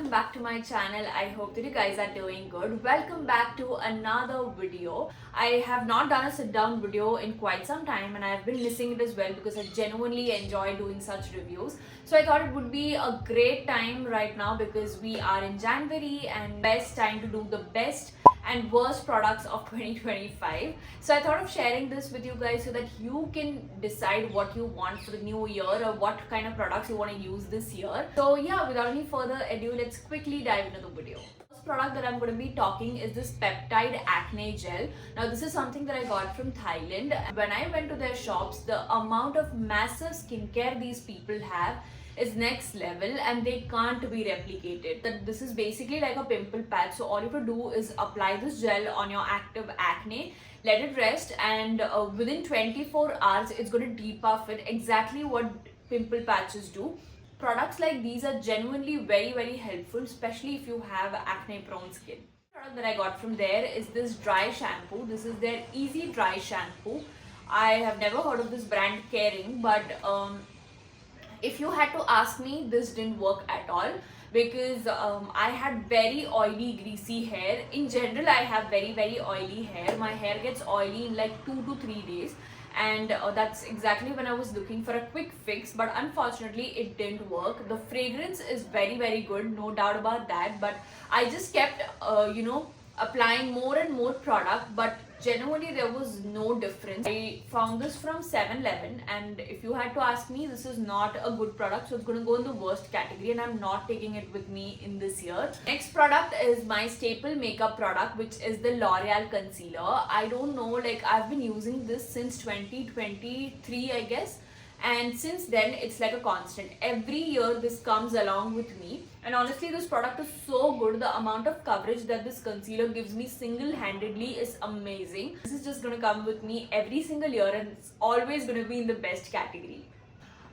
welcome back to my channel. I hope that you guys are doing good. Welcome back to another video. I have not done a sit down video in quite some time and I have been missing it as well because I genuinely enjoy doing such reviews. So I thought it would be a great time right now because we are in January and best time to do the best and worst products of 2025. So I thought of sharing this with you guys so that you can decide what you want for the new year or what kind of products you want to use this year. So yeah, without any further ado, let's quickly dive into the video. First product that I'm going to be talking is this peptide acne gel. Now this is something that I got from Thailand. When I went to their shops, the amount of massive skincare these people have is next level and they can't be replicated. This is basically like a pimple patch, so all you have to do is apply this gel on your active acne, let it rest, and within 24 hours it's going to depuff it, exactly what pimple patches do. Products like these are genuinely very helpful, especially if you have acne prone skin. The product that I got from there is this dry shampoo. This is their easy dry shampoo. I have never heard of this brand Caring, but if you had to ask me, this didn't work at all because I had very oily greasy hair. In general, I have very oily hair. My hair gets oily in like 2 to 3 days, and that's exactly when I was looking for a quick fix, but unfortunately it didn't work. The fragrance is very good, no doubt about that, but I just kept applying more and more product, but genuinely there was no difference. I found this from 7-Eleven, and if you had to ask me, this is not a good product, so it's going to go in the worst category and I'm not taking it with me in this year. Next product is my staple makeup product, which is the L'Oreal concealer. I don't know, like I've been using this since 2023 I guess, and since then it's like a constant. Every year this comes along with me, and honestly this product is so good. The amount of coverage that this concealer gives me single-handedly is amazing. This is just going to come with me every single year and it's always going to be in the best category.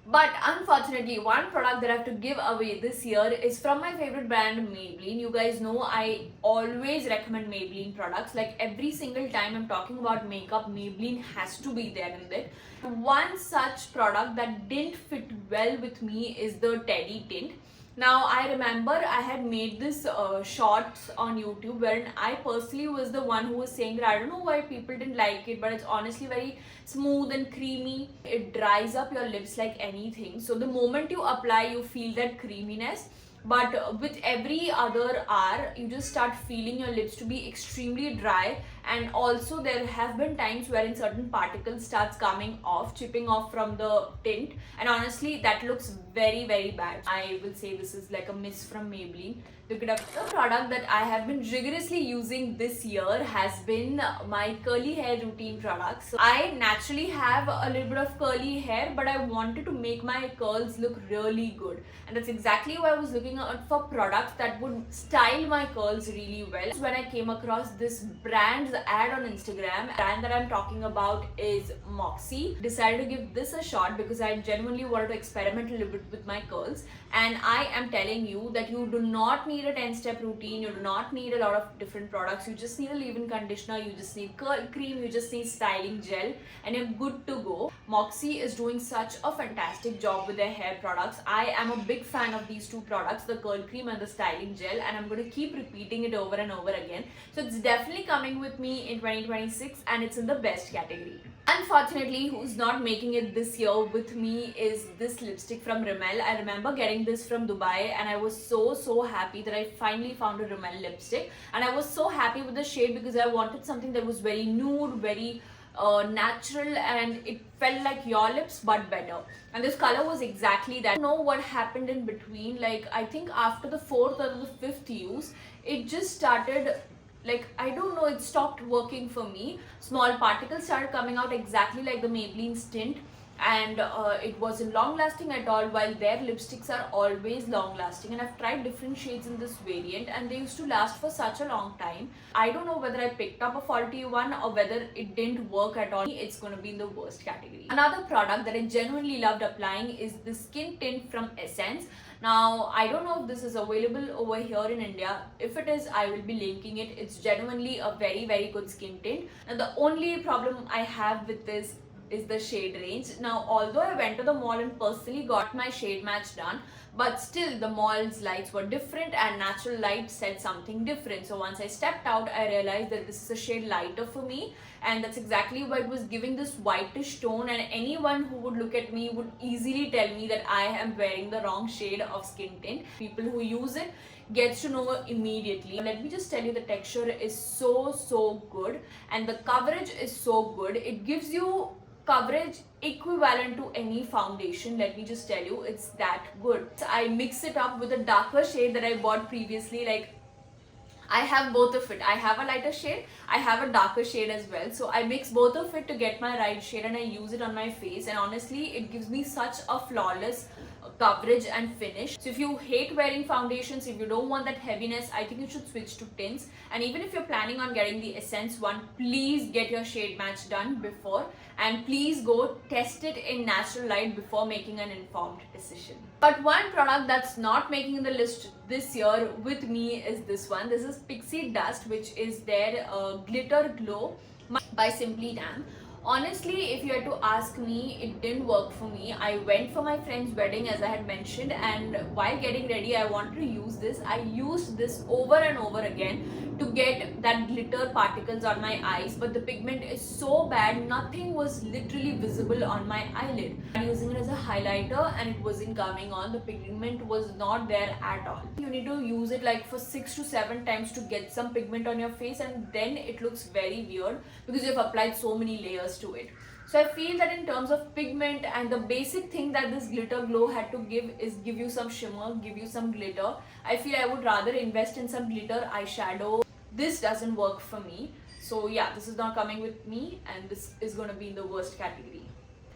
But unfortunately, one product that I have to give away this year is from my favorite brand Maybelline. You guys know I always recommend Maybelline products. Like every single time I'm talking about makeup, Maybelline has to be there in it. One such product that didn't fit well with me is the Teddy Tint. Now I remember I had made this shorts on YouTube wherein I personally was the one who was saying that I don't know why people didn't like it, but it's honestly very smooth and creamy. It dries up your lips like anything. So the moment you apply, you feel that creaminess. But with every other hour, you just start feeling your lips to be extremely dry, and also there have been times wherein certain particles starts coming off, chipping off from the tint, and honestly that looks very bad. I will say this is like a miss from Maybelline. Look it up. The product that I have been rigorously using this year has been my curly hair routine products. So I naturally have a little bit of curly hair, but I wanted to make my curls look really good, and that's exactly why I was looking out for products that would style my curls really well. When I came across this brand's ad on Instagram, the brand that I'm talking about is Moxie. Decided to give this a shot because I genuinely wanted to experiment a little bit with my curls, and I am telling you that you do not need a 10-step routine. You do not need a lot of different products. You just need a leave-in conditioner, you just need curl cream, you just need styling gel, and you're good to go. Moxie is doing such a fantastic job with their hair products. I am a big fan of these two products, the curl cream and the styling gel, and I'm going to keep repeating it over and over again. So it's definitely coming with me in 2026 and it's in the best category. Unfortunately, who's not making it this year with me is this lipstick from Rimmel. I remember getting this from Dubai and I was so happy that I finally found a Rimmel lipstick, and I was so happy with the shade because I wanted something that was very nude, very natural, and it felt like your lips but better, and this color was exactly that. I don't know what happened in between. Like I think after the 4th or the 5th use, it just started, like I don't know, it stopped working for me. Small particles started coming out exactly like the Maybelline tint, and it wasn't long lasting at all, while their lipsticks are always long lasting, and I've tried different shades in this variant and they used to last for such a long time. I don't know whether I picked up a faulty one or whether it didn't work at all. It's going to be in the worst category. Another product that I genuinely loved applying is the skin tint from Essence. Now I don't know if this is available over here in India. If it is, I will be linking it. It's genuinely a very good skin tint, and the only problem I have with this is the shade range. Now, although I went to the mall and personally got my shade match done, but still the mall's lights were different and natural light said something different. So once I stepped out, I realized that this is a shade lighter for me, and that's exactly why it was giving this whitish tone, and anyone who would look at me would easily tell me that I am wearing the wrong shade of skin tint. People who use it gets to know immediately. Let me just tell you, the texture is so good and the coverage is so good. It gives you coverage equivalent to any foundation. Let me just tell you, it's that good. So I mix it up with a darker shade that I bought previously. Like, I have both of it. I have a lighter shade, I have a darker shade as well. So I mix both of it to get my right shade and I use it on my face, and honestly it gives me such a flawless coverage and finish. So if you hate wearing foundations, if you don't want that heaviness, I think you should switch to tints. And even if you're planning on getting the Essence one, please get your shade match done before, and please go test it in natural light before making an informed decision. But one product that's not making the list this year with me is this one. This is Pixie Dust, which is their Glitter Glow by Simply Tam. Honestly, if you had to ask me, it didn't work for me. I went for my friend's wedding, as I had mentioned, and while getting ready I wanted to use this. I used this over and over again to get that glitter particles on my eyes, but the pigment is so bad, nothing was literally visible on my eyelid. I'm using it as a highlighter and it wasn't coming on. The pigment was not there at all. You need to use it like for 6 to 7 times to get some pigment on your face, and then it looks very weird because you've applied so many layers to it. So I feel that in terms of pigment, and the basic thing that this Glitter Glow had to give is give you some shimmer, give you some glitter. I feel I would rather invest in some glitter eyeshadow. This doesn't work for me. So yeah, this is not coming with me, and this is going to be in the worst category.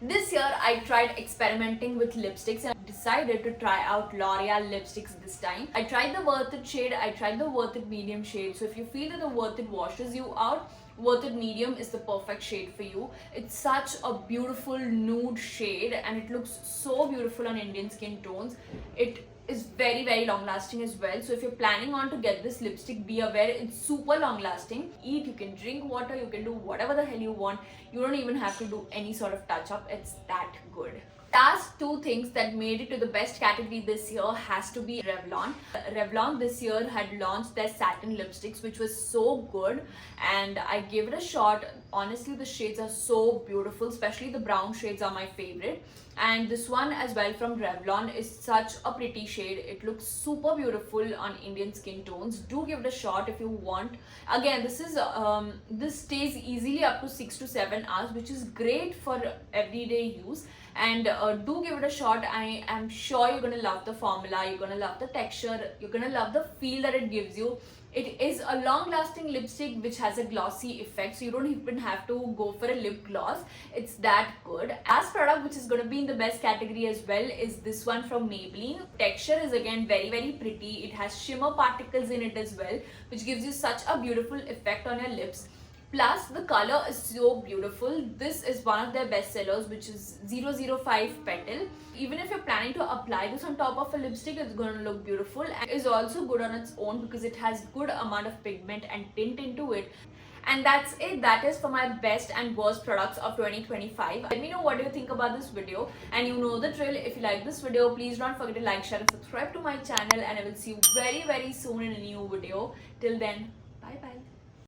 This year I tried experimenting with lipsticks and decided to try out L'Oreal lipsticks this time. I tried the Worth It shade, I tried the Worth It medium shade. So if you feel that the Worth It washes you out, Worth It medium is the perfect shade for you. It's such a beautiful nude shade and it looks so beautiful on Indian skin tones. It is very long lasting as well. So if you're planning on to get this lipstick, be aware it's super long lasting. Eat, you can drink water, you can do whatever the hell you want. You don't even have to do any sort of touch up. It's that good. Last two things that made it to the best category this year has to be Revlon. Revlon this year had launched their satin lipsticks, which was so good, and I gave it a shot. Honestly, the shades are so beautiful, especially the brown shades are my favorite. And this one as well from Revlon is such a pretty shade. It looks super beautiful on Indian skin tones. Do give it a shot if you want. Again, this stays easily up to 6 to 7 hours, which is great for everyday use. And do give it a shot. I am sure you're gonna love the formula, you're gonna love the texture, you're gonna love the feel that it gives you. It is a long lasting lipstick which has a glossy effect, so you don't even have to go for a lip gloss. It's that good. Last product which is going to be in the best category as well is this one from Maybelline. Texture is again very pretty. It has shimmer particles in it as well, which gives you such a beautiful effect on your lips. Plus the color is so beautiful. This is one of their best sellers, which is 005 Petal. Even if you're planning to apply this on top of a lipstick, it's going to look beautiful, and is also good on its own because it has good amount of pigment and tint into it. And that's it. That is for my best and worst products of 2025. Let me know what do you think about this video, and you know the drill. If you like this video, please don't forget to like, share and subscribe to my channel, and I will see you very soon in a new video. Till then,